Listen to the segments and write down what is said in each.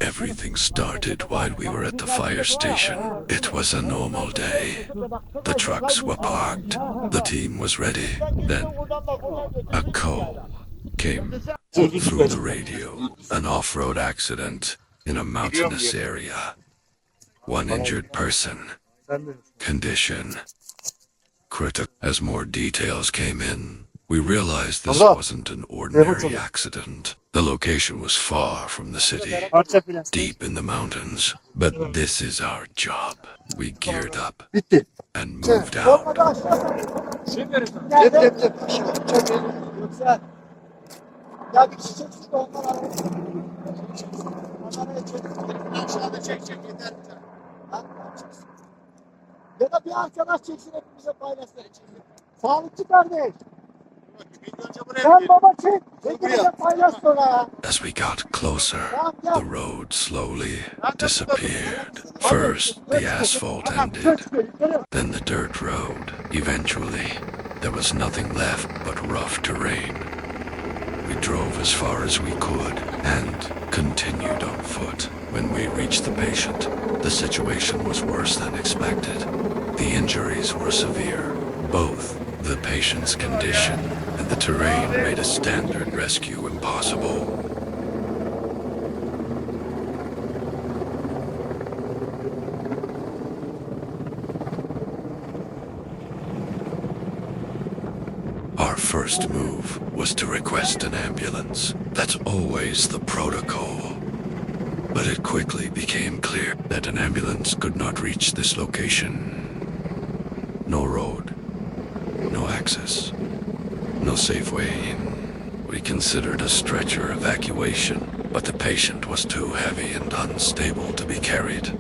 Everything started while we were at the fire station. It was a normal day. The trucks were parked. The team was ready. Then a call came through the radio. An off-road accident in a mountainous area. One injured person. Condition critical. As more details came in, we realized this wasn't an ordinary accident. The location was far from the city, deep in the mountains. But this is our job. We geared up and moved out. Ya bir çiçek su da ondan alalım. Onları çek. Aşağıda çek yeter. Ha? Ya da bir arkadaş çeksin hepimize paylaşsın. Sağlıkçı kardeş. Sen baba çek. Hepimize paylaş sonra. As we got closer, the road slowly disappeared. First, the asphalt ended, then the dirt road. Eventually, there was nothing left but rough terrain. We drove as far as we could and continued on foot. When we reached the patient, the situation was worse than expected. The injuries were severe. Both the patient's condition and the terrain made a standard rescue impossible. Our first move was to request an ambulance. That's always the protocol. But it quickly became clear that an ambulance could not reach this location. No road, no access, no safe way in. We considered a stretcher evacuation, but the patient was too heavy and unstable to be carried.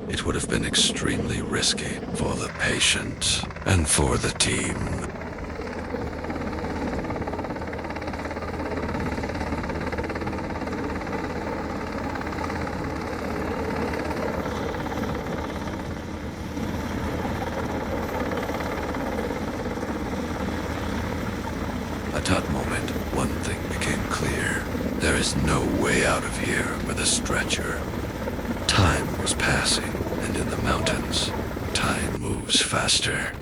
It would have been extremely risky for the patient and for the team. At that moment, one thing became clear. There is no way out of here with a stretcher. Time was passing, and in the mountains, time moves faster.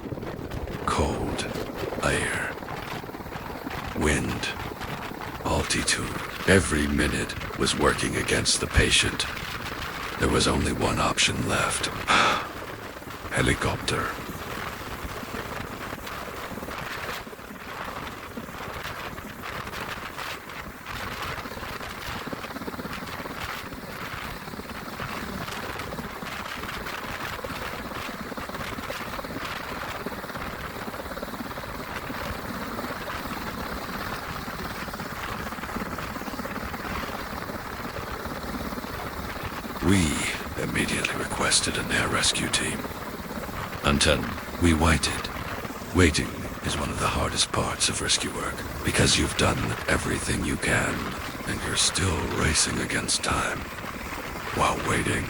Cold, air, wind, altitude. Every minute was working against the patient. There was only one option left. Helicopter. We immediately requested an air rescue team. Until we waited. Waiting is one of the hardest parts of rescue work, because you've done everything you can, and you're still racing against time. While waiting,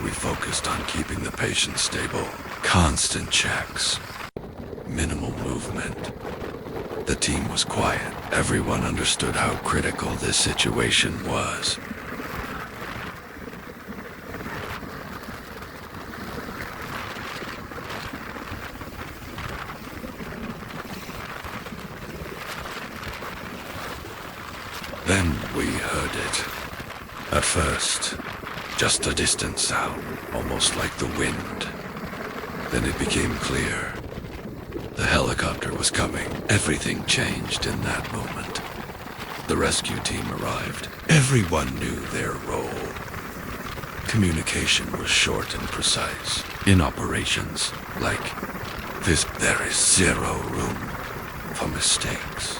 we focused on keeping the patient stable. Constant checks. Minimal movement. The team was quiet. Everyone understood how critical this situation was. Then we heard it. At first, just a distant sound, almost like the wind. Then it became clear. The helicopter was coming. Everything changed in that moment. The rescue team arrived. Everyone knew their role. Communication was short and precise. In operations like this, there is zero room for mistakes.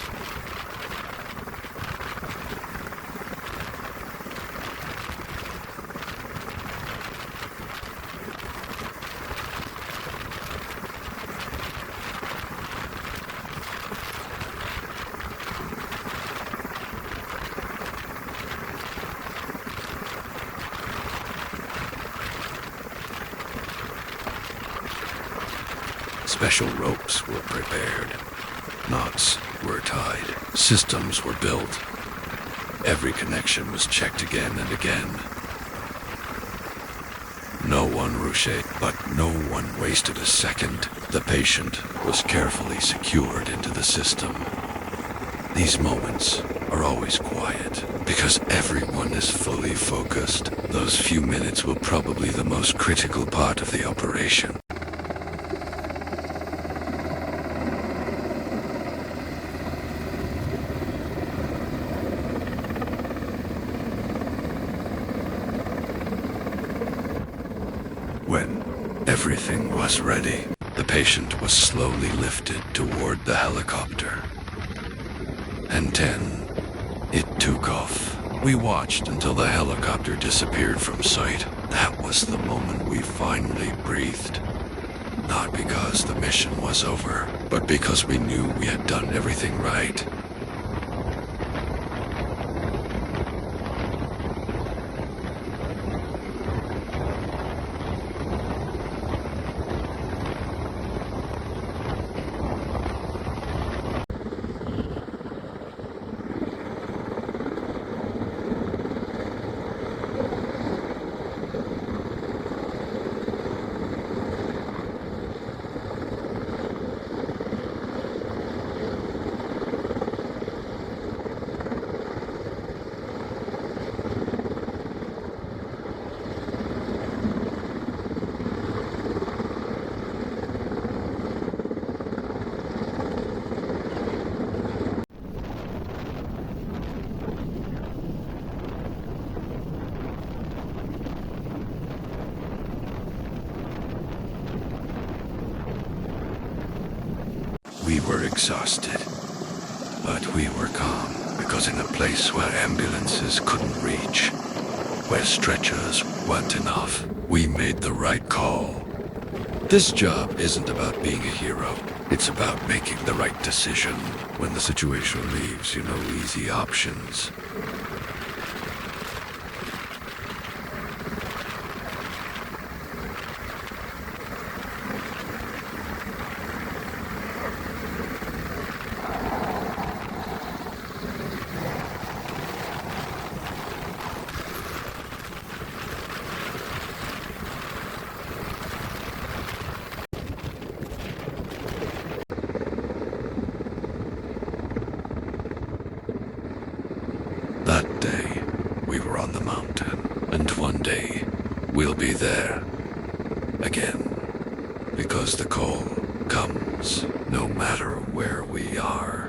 Special ropes were prepared. Knots were tied. Systems were built. Every connection was checked again and again. No one rushed, but no one wasted a second. The patient was carefully secured into the system. These moments are always quiet because everyone is fully focused. Those few minutes were probably the most critical part of the operation. When everything was ready, the patient was slowly lifted toward the helicopter. And then, it took off. We watched until the helicopter disappeared from sight. That was the moment we finally breathed. Not because the mission was over, but because we knew we had done everything right. We were exhausted, but we were calm, because in a place where ambulances couldn't reach, where stretchers weren't enough, we made the right call. This job isn't about being a hero. It's about making the right decision. When the situation leaves you no easy options. That day, we were on the mountain, and one day, we'll be there again, because the call comes no matter where we are.